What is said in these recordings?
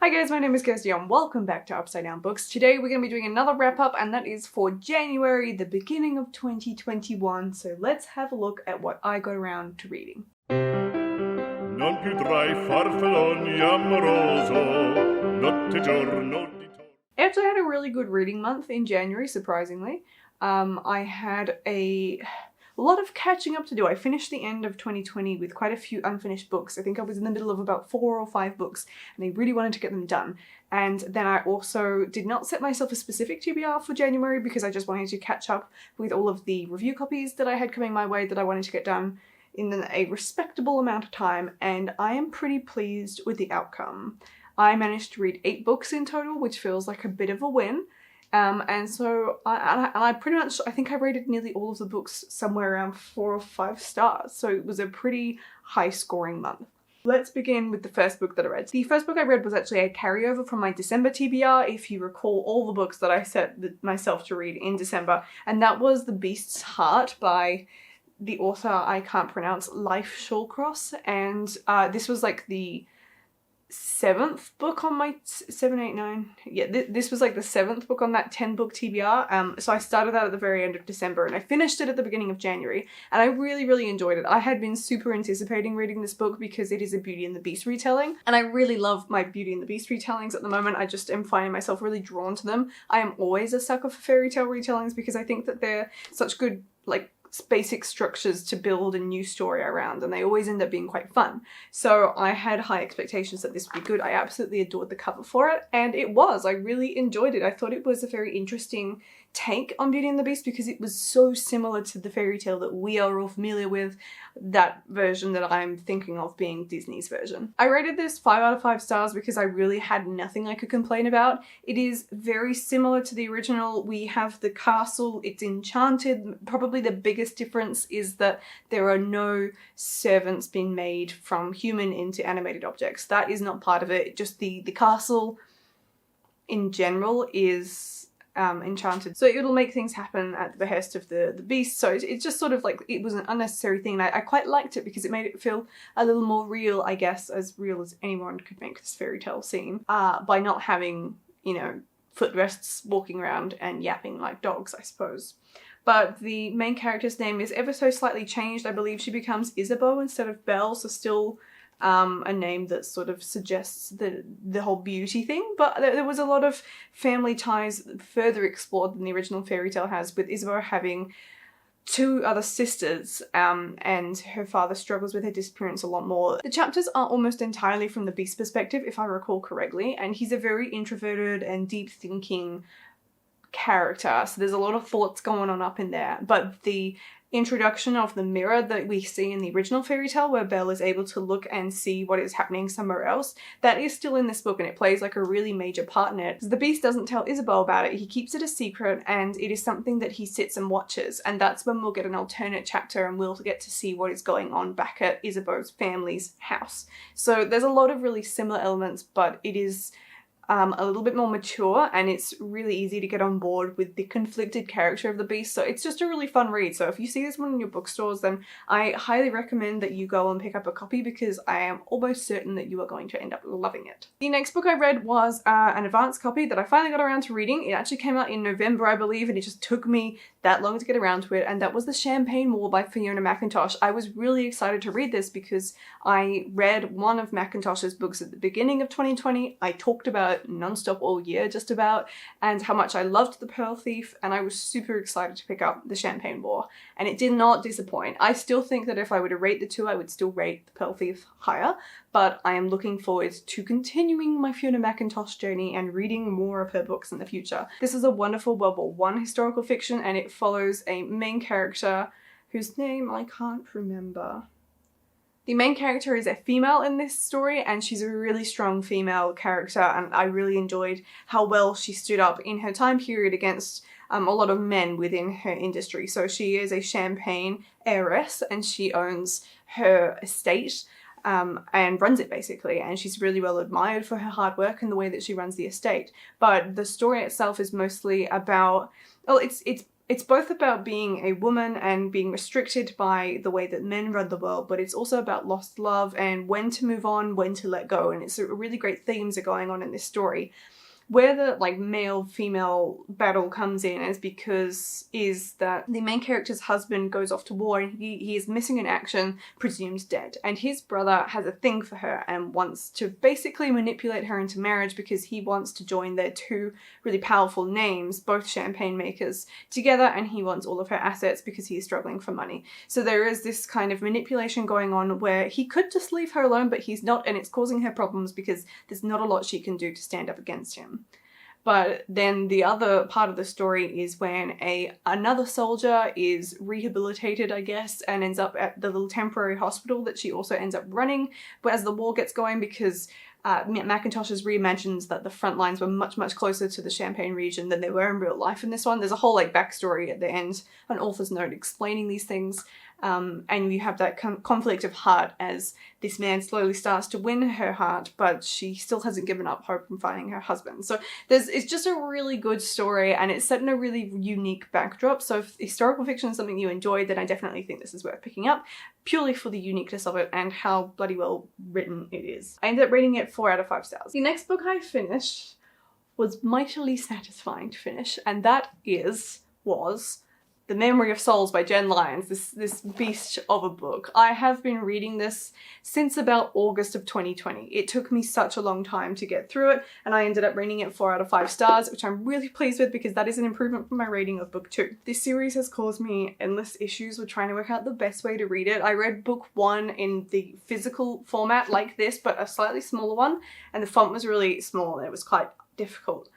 Hi guys, my name is Kirsty and welcome back to Upside Down Books. Today we're going to be doing another wrap up and that is for January, the beginning of 2021. So let's have a look at what I got around to reading. Non più tra I farfalloni amoroso, notte giorno di torno. I actually had a really good reading month in January, surprisingly. I had a lot of catching up to do. I finished the end of 2020 with quite a few unfinished books. I think I was in the middle of about 4 or 5 books and I really wanted to get them done. And then I also did not set myself a specific TBR for January because I just wanted to catch up with all of the review copies that I had coming my way that I wanted to get done in a respectable amount of time, and I am pretty pleased with the outcome. I managed to read 8 books in total, which feels like a bit of a win. And so I pretty much, I think I rated nearly all of the books somewhere around 4 or 5 stars. So it was a pretty high scoring month. Let's begin with the first book that I read. The first book I read was actually a carryover from my December TBR, if you recall all the books that I set myself to read in December. And that was The Beast's Heart by the author I can't pronounce, Leif Shawcross. And this was like the 7th book on my 7, 8, 9. Yeah, this was like the 7th book on that 10-book TBR. So I started that at the very end of December and I finished it at the beginning of January, and I really enjoyed it. I had been super anticipating reading this book because it is a Beauty and the Beast retelling, and I really love my Beauty and the Beast retellings at the moment. I just am finding myself really drawn to them. I am always a sucker for fairy tale retellings because I think that they're such good, like, basic structures to build a new story around, and they always end up being quite fun. So I had high expectations that this would be good. I absolutely adored the cover for it, and it was. I really enjoyed it. I thought it was a very interesting take on Beauty and the Beast because it was so similar to the fairy tale that we are all familiar with, that version that I'm thinking of being Disney's version. I rated this 5 out of 5 stars because I really had nothing I could complain about. It is very similar to the original. We have the castle, it's enchanted. Probably the biggest difference is that there are no servants being made from human into animated objects. That is not part of it. Just the castle in general is enchanted, so it'll make things happen at the behest of the beast. So it's just sort of like, it was an unnecessary thing, and I quite liked it because it made it feel a little more real, I guess, as real as anyone could make this fairy tale seem, by not having, you know, footrests walking around and yapping like dogs, I suppose. But the main character's name is ever so slightly changed. I believe she becomes Isabeau instead of Belle, so still a name that sort of suggests the whole beauty thing, but there was a lot of family ties further explored than the original fairy tale has, with Isabeau having 2 other sisters, and her father struggles with her disappearance a lot more. The chapters are almost entirely from the Beast's perspective, if I recall correctly, and he's a very introverted and deep thinking character, so there's a lot of thoughts going on up in there. But the introduction of the mirror that we see in the original fairy tale, where Belle is able to look and see what is happening somewhere else, that is still in this book, and it plays like a really major part in it. The Beast doesn't tell Isabeau about it, he keeps it a secret, and it is something that he sits and watches, and that's when we'll get an alternate chapter and we'll get to see what is going on back at Isabeau's family's house. So there's a lot of really similar elements, but it is a little bit more mature, and it's really easy to get on board with the conflicted character of the Beast. So it's just a really fun read. So if you see this one in your bookstores, then I highly recommend that you go and pick up a copy because I am almost certain that you are going to end up loving it. The next book I read was an advanced copy that I finally got around to reading. It actually came out in November, I believe, and it just took me that long to get around to it, and that was The Champagne War by Fiona McIntosh. I was really excited to read this because I read one of McIntosh's books at the beginning of 2020. I talked about it non-stop all year just about, and how much I loved The Pearl Thief, and I was super excited to pick up The Champagne War, and it did not disappoint. I still think that if I were to rate the two, I would still rate The Pearl Thief higher, but I am looking forward to continuing my Fiona McIntosh journey and reading more of her books in the future. This is a wonderful World War I historical fiction, and it follows a main character whose name I can't remember. The main character is a female in this story, and she's a really strong female character, and I really enjoyed how well she stood up in her time period against a lot of men within her industry. So she is a champagne heiress, and she owns her estate and runs it basically, and she's really well admired for her hard work and the way that she runs the estate. But the story itself is mostly about, well, it's it's both about being a woman and being restricted by the way that men run the world, but it's also about lost love and when to move on, when to let go. And it's a really great themes are going on in this story. Where the like male-female battle comes in is that the main character's husband goes off to war and he is missing in action, presumed dead. And his brother has a thing for her and wants to basically manipulate her into marriage because he wants to join their two really powerful names, both champagne makers, together, and he wants all of her assets because he is struggling for money. So there is this kind of manipulation going on where he could just leave her alone, but he's not, and it's causing her problems because there's not a lot she can do to stand up against him. But then the other part of the story is when another soldier is rehabilitated, I guess, and ends up at the little temporary hospital that she also ends up running. But as the war gets going, because Mackintosh has reimagined that the front lines were much, much closer to the Champagne region than they were in real life in this one. There's a whole like backstory at the end, an author's note explaining these things. And you have that conflict of heart as this man slowly starts to win her heart, but she still hasn't given up hope in finding her husband. So it's just a really good story, and it's set in a really unique backdrop. So if historical fiction is something you enjoyed, then I definitely think this is worth picking up, purely for the uniqueness of it and how bloody well written it is. I ended up rating it 4 out of 5 stars. The next book I finished was mightily satisfying to finish, and that was The Memory of Souls by Jen Lyons, this beast of a book. I have been reading this since about August of 2020. It took me such a long time to get through it, and I ended up rating it 4 out of 5 stars, which I'm really pleased with because that is an improvement from my rating of book 2. This series has caused me endless issues with trying to work out the best way to read it. I read book 1 in the physical format like this, but a slightly smaller one, and the font was really small and it was quite difficult.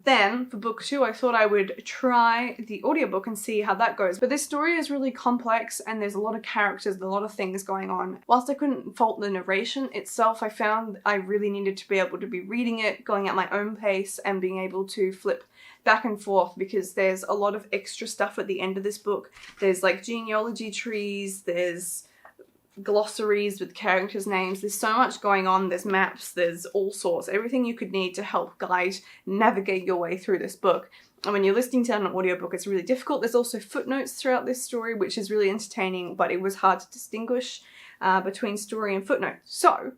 Then, for book 2, I thought I would try the audiobook and see how that goes. But this story is really complex and there's a lot of characters and a lot of things going on. Whilst I couldn't fault the narration itself, I found I really needed to be able to be reading it, going at my own pace, and being able to flip back and forth because there's a lot of extra stuff at the end of this book. There's like genealogy trees, there's glossaries with characters' names, there's so much going on, there's maps, there's all sorts, everything you could need to help guide, navigate your way through this book. And when you're listening to an audiobook, it's really difficult. There's also footnotes throughout this story, which is really entertaining, but it was hard to distinguish between story and footnote. So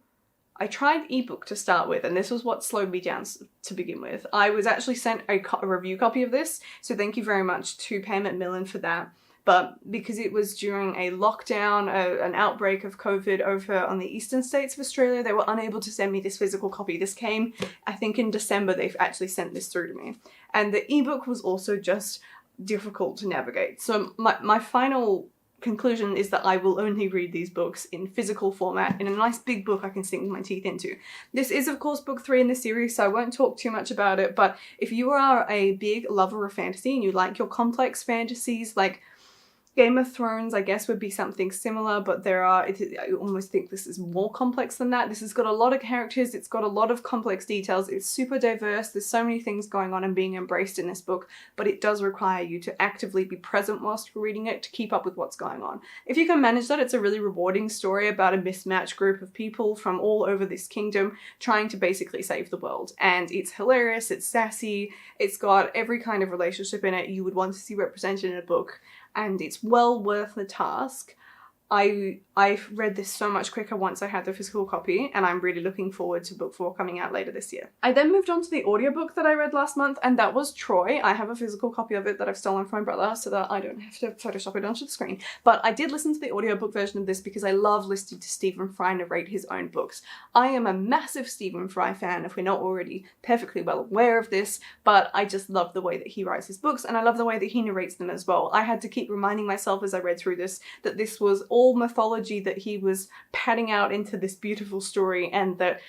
I tried ebook to start with, and this was what slowed me down to begin with. I was actually sent a review copy of this, so thank you very much to Pam McMillan for that. But because it was during a lockdown, an outbreak of COVID over on the eastern states of Australia, they were unable to send me this physical copy. This came, I think in December, they've actually sent this through to me. And the ebook was also just difficult to navigate. So my final conclusion is that I will only read these books in physical format, in a nice big book I can sink my teeth into. This is of course book 3 in the series, so I won't talk too much about it, but if you are a big lover of fantasy and you like your complex fantasies, like Game of Thrones, I guess, would be something similar, but I almost think this is more complex than that. This has got a lot of characters, it's got a lot of complex details, it's super diverse, there's so many things going on and being embraced in this book, but it does require you to actively be present whilst you're reading it to keep up with what's going on. If you can manage that, it's a really rewarding story about a mismatched group of people from all over this kingdom trying to basically save the world. And it's hilarious, it's sassy, it's got every kind of relationship in it you would want to see represented in a book, and it's well worth the task. I've read this so much quicker once I had the physical copy, and I'm really looking forward to book 4 coming out later this year. I then moved on to the audiobook that I read last month, and that was Troy. I have a physical copy of it that I've stolen from my brother so that I don't have to Photoshop it onto the screen. But I did listen to the audiobook version of this because I love listening to Stephen Fry narrate his own books. I am a massive Stephen Fry fan, if we're not already perfectly well aware of this, but I just love the way that he writes his books, and I love the way that he narrates them as well. I had to keep reminding myself as I read through this that this was all mythology that he was padding out into this beautiful story, and that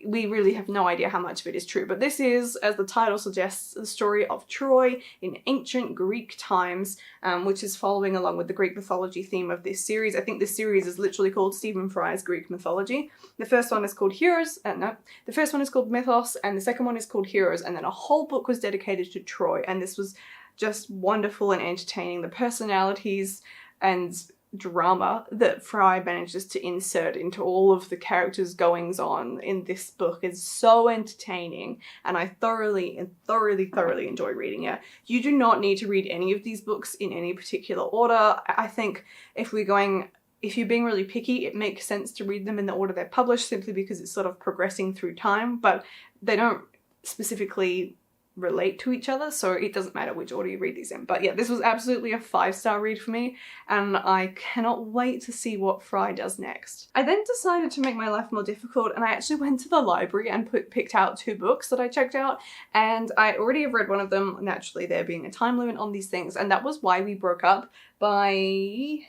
we really have no idea how much of it is true. But this is, as the title suggests, the story of Troy in ancient Greek times, which is following along with the Greek mythology theme of this series. I think this series is literally called Stephen Fry's Greek Mythology. The first one is called the first one is called Mythos, and the second one is called Heroes, and then a whole book was dedicated to Troy, and this was just wonderful and entertaining. The personalities and drama that Fry manages to insert into all of the characters' goings on in this book is so entertaining, and I thoroughly enjoy reading it. You do not need to read any of these books in any particular order. I think if you're being really picky, it makes sense to read them in the order they're published, simply because it's sort of progressing through time, but they don't specifically relate to each other, so it doesn't matter which order you read these in. But yeah, this was absolutely a 5-star read for me, and I cannot wait to see what Fry does next. I then decided to make my life more difficult, and I actually went to the library and picked out 2 books that I checked out, and I already have read one of them, naturally there being a time limit on these things, and that was Why We Broke Up by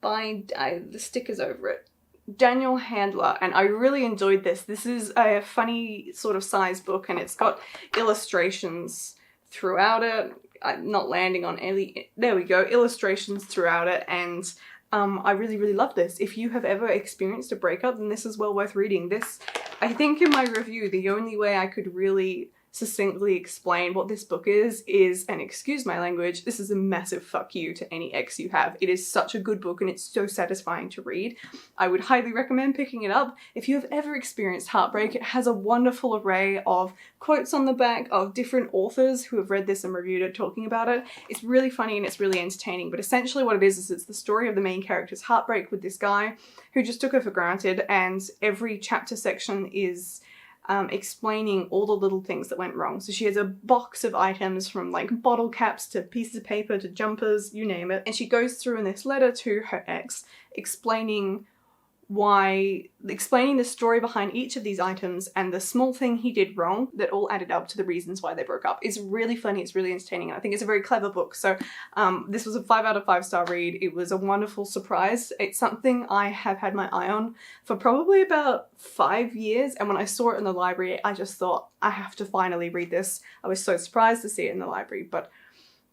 the stickers over it, Daniel Handler, and I really enjoyed this. This is a funny sort of size book, and it's got illustrations throughout it. I'm not landing on any, there we go, illustrations throughout it, and I really love this. If you have ever experienced a breakup, then this is well worth reading. This, I think in my review, the only way I could really succinctly explain what this book is, and excuse my language, this is a massive fuck you to any ex you have. It is such a good book, and it's so satisfying to read. I would highly recommend picking it up. If you have ever experienced heartbreak, it has a wonderful array of quotes on the back of different authors who have read this and reviewed it talking about it. It's really funny and it's really entertaining, but essentially what it is it's the story of the main character's heartbreak with this guy who just took her for granted, and every chapter section is explaining all the little things that went wrong. So she has a box of items from like bottle caps to pieces of paper to jumpers, you name it. And she goes through in this letter to her ex explaining the story behind each of these items and the small thing he did wrong that all added up to the reasons why they broke up. It's really funny, it's really entertaining, and I think it's a very clever book. So this was a 5 out of 5-star read. It was a wonderful surprise. It's something I have had my eye on for probably about 5 years, and when I saw it in the library, I just thought, I have to finally read this. I was so surprised to see it in the library, but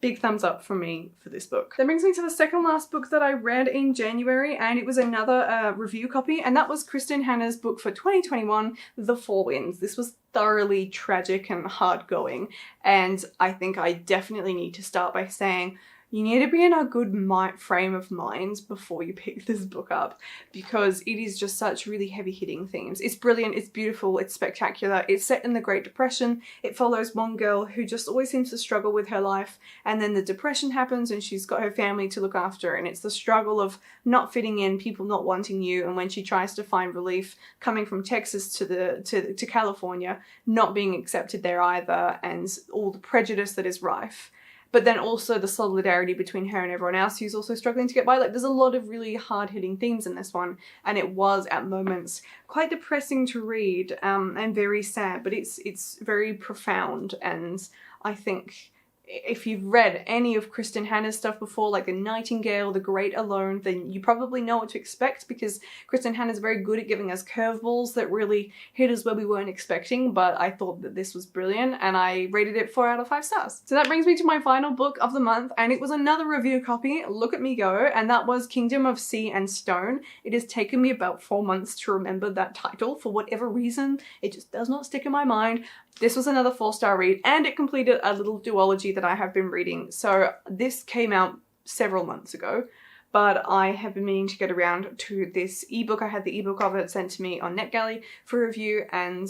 big thumbs up from me for this book. That brings me to the second last book that I read in January, and it was another review copy, and that was Kristen Hanna's book for 2021, The Four Winds. This was thoroughly tragic and hard going, and I think I definitely need to start by saying you need to be in a good frame of mind before you pick this book up, because it is just such really heavy-hitting themes. It's brilliant, it's beautiful, it's spectacular. It's set in the Great Depression. It follows one girl who just always seems to struggle with her life, and then the depression happens and she's got her family to look after, and it's the struggle of not fitting in, people not wanting you, and when she tries to find relief coming from Texas to California, not being accepted there either, and all the prejudice that is rife. But then also the solidarity between her and everyone else who's also struggling to get by. Like, there's a lot of really hard-hitting themes in this one, and it was, at moments, quite depressing to read, and very sad, but it's very profound, and I think if you've read any of Kristen Hanna's stuff before, like The Nightingale, The Great Alone, then you probably know what to expect, because Kristen Hanna's very good at giving us curveballs that really hit us where we weren't expecting, but I thought that this was brilliant, and I rated it 4 out of 5 stars. So that brings me to my final book of the month, and it was another review copy, look at me go, and that was Kingdom of Sea and Stone. It has taken me about 4 months to remember that title. For whatever reason, it just does not stick in my mind. This was another 4-star read, and it completed a little duology that I have been reading. So this came out several months ago, but I have been meaning to get around to this ebook. I had the ebook of it sent to me on NetGalley for review, and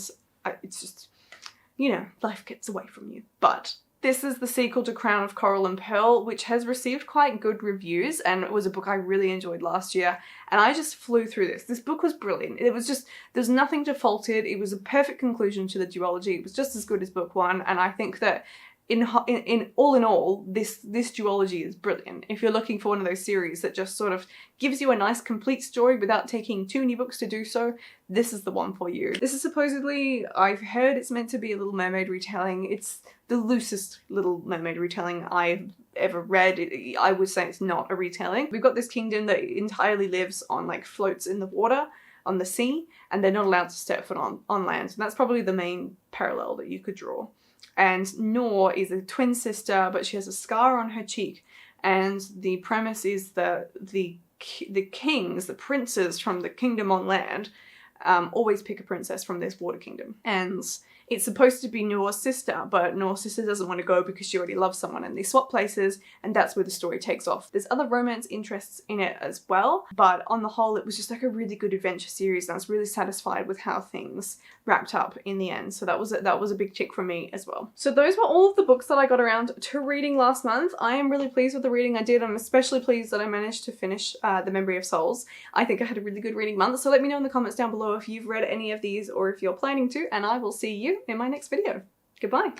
it's just, you know, life gets away from you. But this is the sequel to Crown of Coral and Pearl, which has received quite good reviews, and it was a book I really enjoyed last year, and I just flew through this. This book was brilliant. It was just, there's nothing to fault it. It was a perfect conclusion to the duology. It was just as good as book 1, and I think that in all, this duology is brilliant. If you're looking for one of those series that just sort of gives you a nice complete story without taking too many books to do so, this is the one for you. This is supposedly, I've heard it's meant to be a Little Mermaid retelling. It's the loosest Little Mermaid retelling I've ever read. I would say it's not a retelling. We've got this kingdom that entirely lives on, like, floats in the water, on the sea, and they're not allowed to step foot on land. And that's probably the main parallel that you could draw. And Nor is a twin sister, but she has a scar on her cheek, and the premise is that the kings, the princes from the kingdom on land, always pick a princess from this water kingdom. And It's supposed to be Noah's sister, but Noah's sister doesn't want to go because she already loves someone, and they swap places, and that's where the story takes off. There's other romance interests in it as well, but on the whole it was just like a really good adventure series, and I was really satisfied with how things wrapped up in the end. So that was a big tick for me as well. So those were all of the books that I got around to reading last month. I am really pleased with the reading I did. I'm especially pleased that I managed to finish The Memory of Souls. I think I had a really good reading month, so let me know in the comments down below if you've read any of these or if you're planning to, and I will see you in my next video. Goodbye.